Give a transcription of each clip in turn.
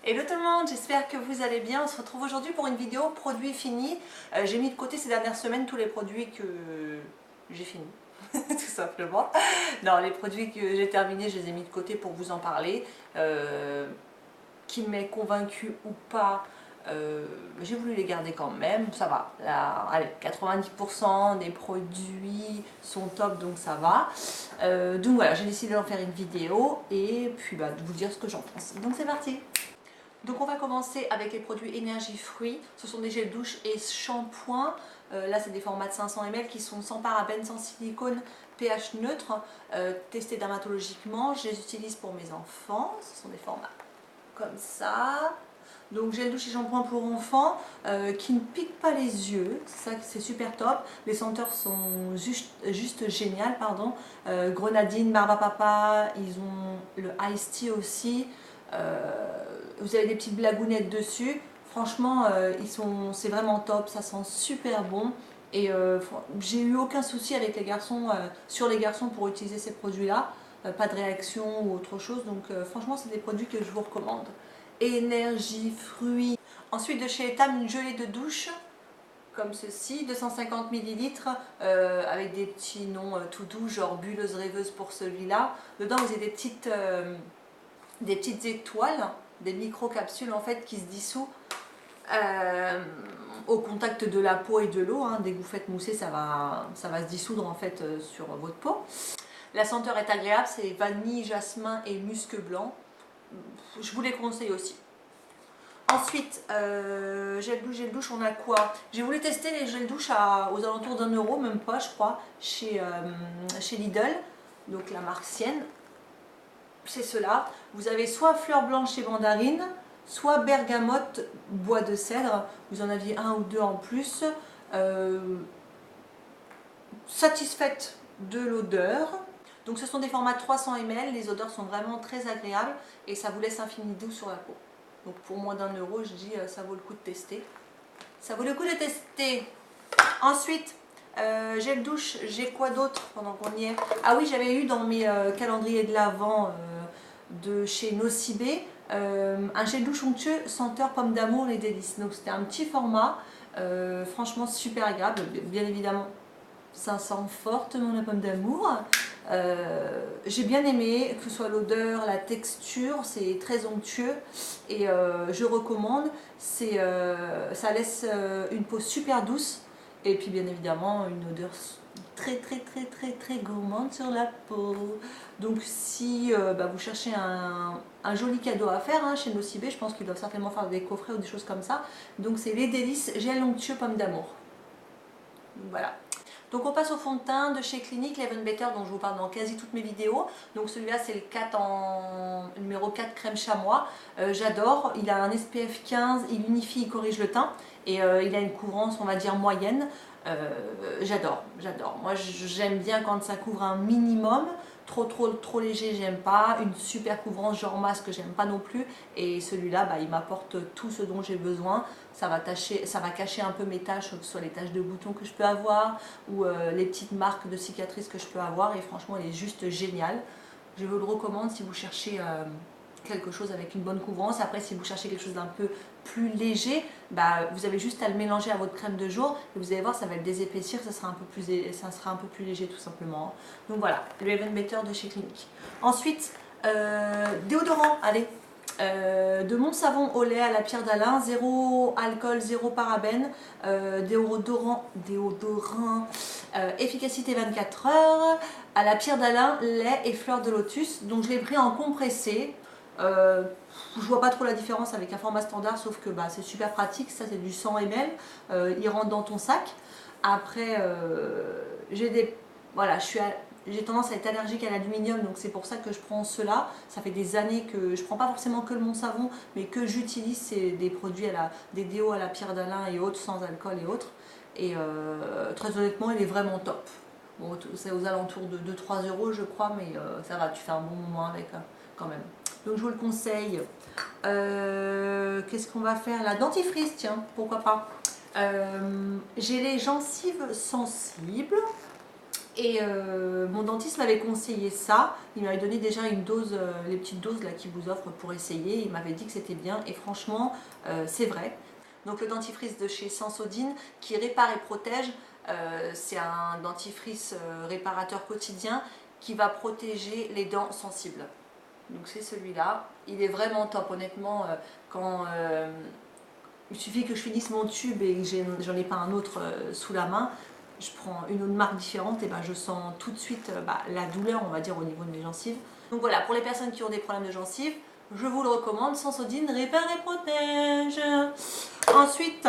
Hello tout le monde, j'espère que vous allez bien. On se retrouve aujourd'hui pour une vidéo produits finis. J'ai mis de côté ces dernières semaines tous les produits que j'ai finis, tout simplement. Non, les produits que j'ai terminés, je les ai mis de côté pour vous en parler. Qui m'ait convaincu ou pas, j'ai voulu les garder quand même, ça va. Là, allez, 90% des produits sont top, donc ça va. Donc voilà, j'ai décidé d'en faire une vidéo et puis de vous dire ce que j'en pense. Donc c'est parti. Donc on va commencer avec les produits énergie fruits. Ce sont des gels douche et shampoings. Là c'est des formats de 500 ml qui sont sans parabènes, sans silicone, pH neutre, testés dermatologiquement. Je les utilise pour mes enfants. Ce sont des formats comme ça. Donc gel douche et shampoing pour enfants qui ne piquent pas les yeux, ça c'est super top. Les senteurs sont juste géniales, pardon. Grenadine, barbe à papa, ils ont le Ice Tea aussi. Vous avez des petites blagounettes dessus. Franchement, c'est vraiment top, ça sent super bon. Et j'ai eu aucun souci avec les garçons, sur les garçons pour utiliser ces produits-là. Pas de réaction ou autre chose. Donc franchement, c'est des produits que je vous recommande. Énergie, fruits. Ensuite de chez Etam, une gelée de douche comme ceci, 250 ml avec des petits noms tout doux, genre bulleuse rêveuse pour celui-là. Dedans vous avez des petites étoiles, des micro-capsules en fait qui se dissouent au contact de la peau et de l'eau. Dès que vous faites mousser, ça va se dissoudre en fait sur votre peau. La senteur est agréable, c'est vanille, jasmin et musc blanc. Je vous les conseille aussi. Ensuite, gel douche, on a quoi? J'ai voulu tester les gels douche aux alentours d'1 €, même pas je crois, chez Lidl, donc la marque Sienne. C'est cela. Vous avez soit fleur blanche et mandarine, soit bergamote, bois de cèdre. Vous en aviez un ou deux en plus. Satisfaite de l'odeur. Donc ce sont des formats 300 ml, les odeurs sont vraiment très agréables et ça vous laisse un fini doux sur la peau. Donc pour moins d'1 €, je dis ça vaut le coup de tester. Ça vaut le coup de tester. Ensuite, gel douche, j'ai quoi d'autre pendant qu'on y est? Ah oui, j'avais eu dans mes calendriers de l'Avent de chez Nocibé un gel douche onctueux senteur pomme d'amour les délices. Donc c'était un petit format, franchement super agréable, bien évidemment. Ça sent fortement la pomme d'amour. J'ai bien aimé, que ce soit l'odeur, la texture, c'est très onctueux et je recommande. Ça laisse une peau super douce et puis bien évidemment une odeur très gourmande sur la peau. Donc si vous cherchez un joli cadeau à faire chez Nocibé, je pense qu'ils doivent certainement faire des coffrets ou des choses comme ça. Donc c'est les délices gel onctueux pomme d'amour. Voilà. Donc on passe au fond de teint de chez Clinique, l'Even Better dont je vous parle dans quasi toutes mes vidéos. Donc celui-là c'est le 4 numéro 4 crème chamois. J'adore, il a un SPF 15, il unifie, il corrige le teint et il a une couvrance on va dire moyenne. J'adore. Moi j'aime bien quand ça couvre un minimum. Trop léger j'aime pas, une super couvrance genre masque j'aime pas non plus et celui-là il m'apporte tout ce dont j'ai besoin. Ça va cacher un peu mes taches, que ce soit les taches de boutons que je peux avoir ou les petites marques de cicatrices que je peux avoir et franchement il est juste génial. Je vous le recommande si vous cherchez quelque chose avec une bonne couvrance. Après si vous cherchez quelque chose d'un peu plus léger, vous avez juste à le mélanger à votre crème de jour et vous allez voir ça va le désépaissir, ça sera un peu plus léger tout simplement. Donc voilà, le Even Better de chez Clinique. Ensuite, déodorant, allez, de mon savon au lait à la pierre d'Alain, 0 alcool, 0 parabène, déodorant efficacité 24 heures, à la pierre d'Alain, lait et fleurs de lotus. Donc je l'ai pris en compressé. Je vois pas trop la différence avec un format standard, sauf que c'est super pratique. Ça c'est du 100 ml, il rentre dans ton sac. Après j'ai tendance à être allergique à l'aluminium, donc c'est pour ça que je prends cela. Ça fait des années que je prends pas forcément que mon savon, mais que j'utilise des produits des déos à la pierre d'Alain et autres, sans alcool et autres. Et très honnêtement, il est vraiment top. Bon, c'est aux alentours de 2-3 € je crois, mais ça va, tu fais un bon moment avec quand même. Donc je vous le conseille. Qu'est-ce qu'on va faire là? Dentifrice, tiens, pourquoi pas. J'ai les gencives sensibles. Et mon dentiste m'avait conseillé ça, il m'avait donné déjà une dose, les petites doses là qu'il vous offre pour essayer, il m'avait dit que c'était bien et franchement c'est vrai. Donc le dentifrice de chez Sensodyne qui répare et protège, c'est un dentifrice réparateur quotidien qui va protéger les dents sensibles. Donc c'est celui-là, il est vraiment top honnêtement, quand il suffit que je finisse mon tube et que j'en ai pas un autre sous la main, je prends une autre marque différente et ben je sens tout de suite la douleur, on va dire, au niveau de mes gencives. Donc voilà, pour les personnes qui ont des problèmes de gencives, je vous le recommande, Sensodyne répare et protège. Ensuite,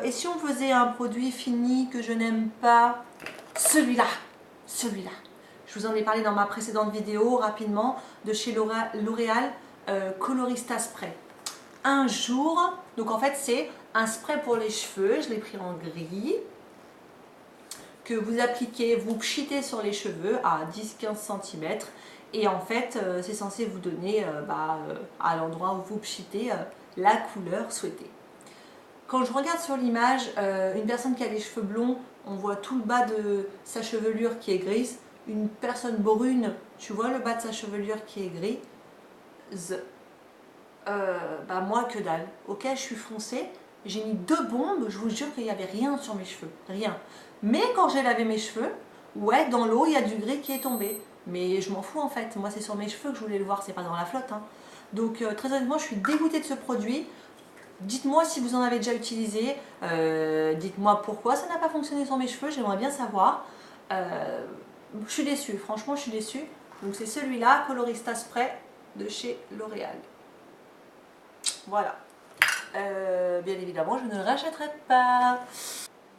et si on faisait un produit fini que je n'aime pas, celui-là, celui-là. Je vous en ai parlé dans ma précédente vidéo rapidement, de chez L'Oréal Colorista Spray. Un jour, donc en fait c'est un spray pour les cheveux, je l'ai pris en gris, que vous appliquez, vous pchitez sur les cheveux à 10-15 cm et en fait c'est censé vous donner à l'endroit où vous pchitez la couleur souhaitée. Quand je regarde sur l'image, une personne qui a les cheveux blonds, on voit tout le bas de sa chevelure qui est grise. Une personne brune, tu vois le bas de sa chevelure qui est gris. Moi que dalle. Ok, je suis foncée, j'ai mis 2 bombes, je vous jure qu'il n'y avait rien sur mes cheveux, rien. Mais quand j'ai lavé mes cheveux, ouais, dans l'eau, il y a du gris qui est tombé. Mais je m'en fous en fait, moi c'est sur mes cheveux que je voulais le voir, c'est pas dans la flotte. Hein. Donc très honnêtement, je suis dégoûtée de ce produit. Dites-moi si vous en avez déjà utilisé, dites-moi pourquoi ça n'a pas fonctionné sur mes cheveux, j'aimerais bien savoir. Je suis déçue, franchement je suis déçue. Donc c'est celui-là, Colorista Spray de chez L'Oréal. Voilà. Bien évidemment, je ne le rachèterai pas.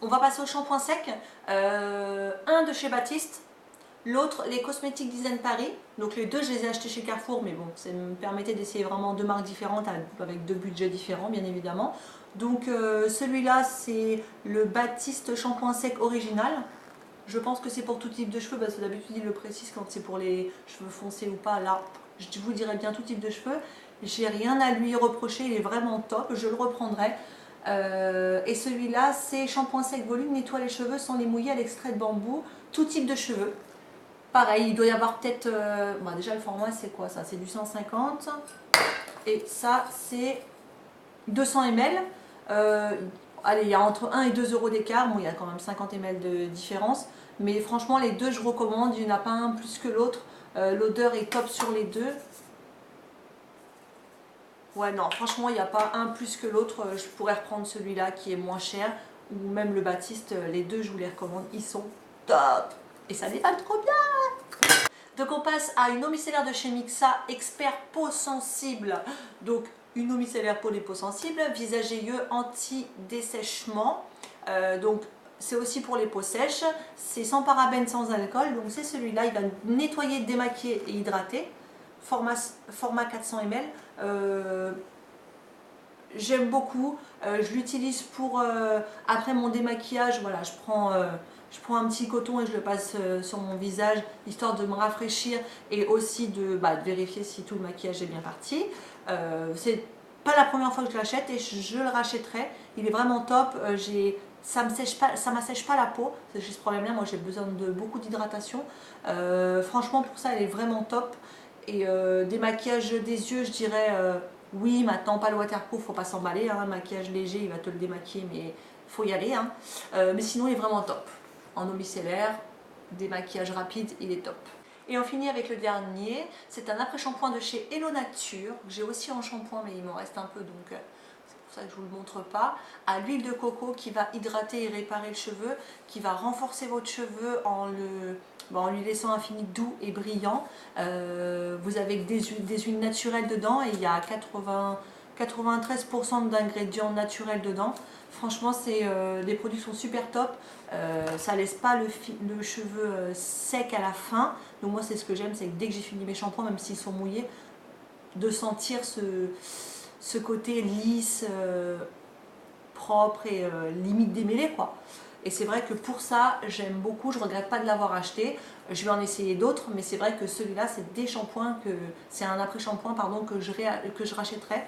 On va passer au shampoing sec. Un de chez Baptiste, l'autre les Cosmétiques Design Paris. Donc les deux, je les ai achetés chez Carrefour, mais bon, ça me permettait d'essayer vraiment 2 marques différentes avec 2 budgets différents, bien évidemment. Donc celui-là, c'est le Baptiste shampoing sec original. Je pense que c'est pour tout type de cheveux, parce que d'habitude il le précise quand c'est pour les cheveux foncés ou pas. Là, je vous dirais bien tout type de cheveux. J'ai rien à lui reprocher, il est vraiment top, je le reprendrai. Et celui-là, c'est shampoing sec volume, nettoie les cheveux sans les mouiller à l'extrait de bambou, tout type de cheveux. Pareil, il doit y avoir peut-être... déjà le format c'est quoi ça? C'est du 150 et ça c'est 200 ml. Allez, il y a entre 1 et 2 euros d'écart, bon il y a quand même 50 ml de différence. Mais franchement les deux je recommande, il n'y en a pas un plus que l'autre. L'odeur est top sur les deux. Ouais non, franchement il n'y a pas un plus que l'autre, je pourrais reprendre celui-là qui est moins cher. Ou même le Baptiste, les deux je vous les recommande, ils sont top. Et ça déballe trop bien. Donc on passe à une eau micellaire de chez Mixa, expert peau sensible. Donc une eau micellaire pour les peaux sensibles, visage et yeux anti-dessèchement. Donc c'est aussi pour les peaux sèches. C'est sans parabènes, sans alcool. Donc c'est celui-là, il va nettoyer, démaquiller et hydrater. Format 400 ml. J'aime beaucoup, je l'utilise pour après mon démaquillage, voilà, je prends un petit coton et je le passe sur mon visage histoire de me rafraîchir et aussi de vérifier si tout le maquillage est bien parti. C'est pas la première fois que je l'achète et je le rachèterai, il est vraiment top. Ça m'assèche pas la peau, j'ai ce problème là, moi j'ai besoin de beaucoup d'hydratation. Franchement pour ça elle est vraiment top. Et démaquillage des yeux, je dirais oui, maintenant pas le waterproof, faut pas s'emballer, hein, maquillage léger, il va te le démaquiller, mais faut y aller. Hein. Mais sinon, il est vraiment top. En eau micellaire, démaquillage rapide, il est top. Et on finit avec le dernier, c'est un après-shampoing de chez Hello Nature. J'ai aussi en shampoing, mais il m'en reste un peu, donc c'est pour ça que je ne vous le montre pas. À l'huile de coco qui va hydrater et réparer le cheveu, qui va renforcer votre cheveu en lui laissant un fini doux et brillant. Vous avez des huiles naturelles dedans et il y a 93% d'ingrédients naturels dedans. Franchement, les produits sont super top. Ça laisse pas le cheveu sec à la fin. Donc moi, c'est ce que j'aime, c'est que dès que j'ai fini mes shampoings, même s'ils sont mouillés, de sentir ce côté lisse, propre et limite démêlé, quoi. Et c'est vrai que pour ça, j'aime beaucoup, je ne regrette pas de l'avoir acheté. Je vais en essayer d'autres, mais c'est vrai que celui-là, c'est un après-shampoing pardon, que je rachèterai.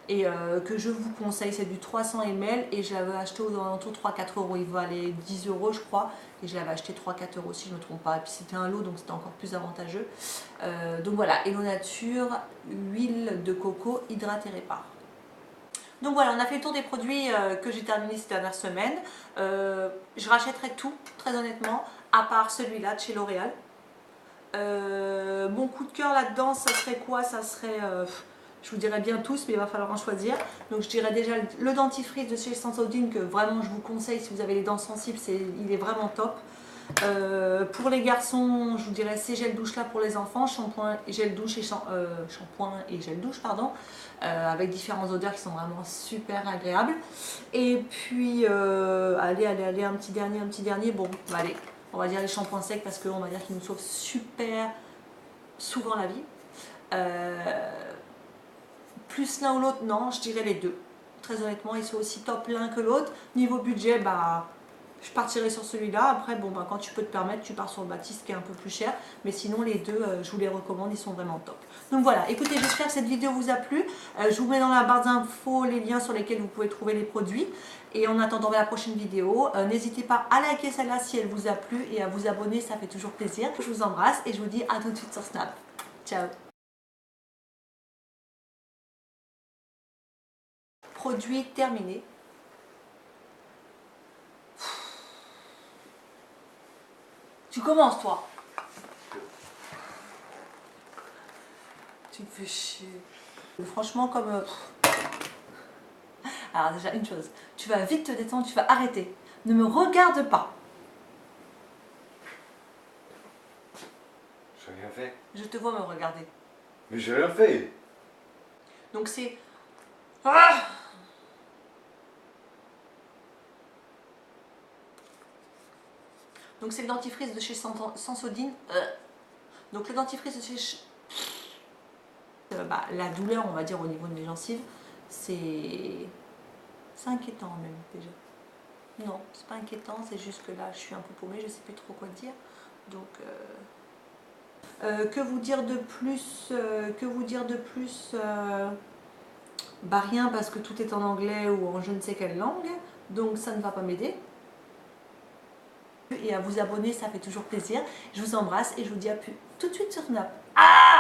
et que je vous conseille. C'est du 300 ml et je l'avais acheté aux alentours de 3-4 euros. Il valait 10 euros je crois et je l'avais acheté 3-4 euros si je ne me trompe pas. Et puis c'était un lot donc c'était encore plus avantageux. Donc voilà, Hello Nature, huile de coco hydrate et répare. Donc voilà, on a fait le tour des produits que j'ai terminé ces dernières semaines. Je rachèterai tout, très honnêtement, à part celui-là de chez L'Oréal. Mon coup de cœur là-dedans, ça serait quoi? Ça serait, je vous dirais bien tous, mais il va falloir en choisir. Donc je dirais déjà le dentifrice de chez Sensodyne que vraiment je vous conseille si vous avez les dents sensibles, il est vraiment top. Pour les garçons, je vous dirais ces gels douche là pour les enfants, shampoing et gel douche et shampoing et gel douche pardon, avec différentes odeurs qui sont vraiment super agréables. Et puis allez un petit dernier, bon allez, on va dire les shampoings secs parce qu'on va dire qu'ils nous sauvent super souvent la vie. Plus l'un ou l'autre, non, je dirais les deux. Très honnêtement, ils sont aussi top l'un que l'autre. Niveau budget, bah je partirai sur celui-là. Après, bon, bah, quand tu peux te permettre, tu pars sur le Baptiste qui est un peu plus cher. Mais sinon, les deux, je vous les recommande, ils sont vraiment top. Donc voilà, écoutez, j'espère que cette vidéo vous a plu. Je vous mets dans la barre d'infos les liens sur lesquels vous pouvez trouver les produits. Et en attendant la prochaine vidéo, n'hésitez pas à liker celle-là si elle vous a plu et à vous abonner, ça fait toujours plaisir. Je vous embrasse et je vous dis à tout de suite sur Snap. Ciao. Produit terminé. Tu commences, toi. Tu me fais chier. Franchement, comme... Alors déjà, une chose. Tu vas vite te détendre, tu vas arrêter. Ne me regarde pas. J'ai rien fait. Je te vois me regarder. Mais j'ai rien fait. Donc c'est... Ah, donc c'est le dentifrice de chez Sensodyne. Donc le dentifrice de chez... la douleur, on va dire, au niveau de mes gencives, c'est inquiétant même déjà. Non, c'est pas inquiétant, c'est juste que là je suis un peu paumée, je sais plus trop quoi dire. Donc que vous dire de plus bah rien parce que tout est en anglais ou en je ne sais quelle langue, donc ça ne va pas m'aider. Et à vous abonner, ça fait toujours plaisir. Je vous embrasse et je vous dis à plus tout de suite sur Snap. Ah!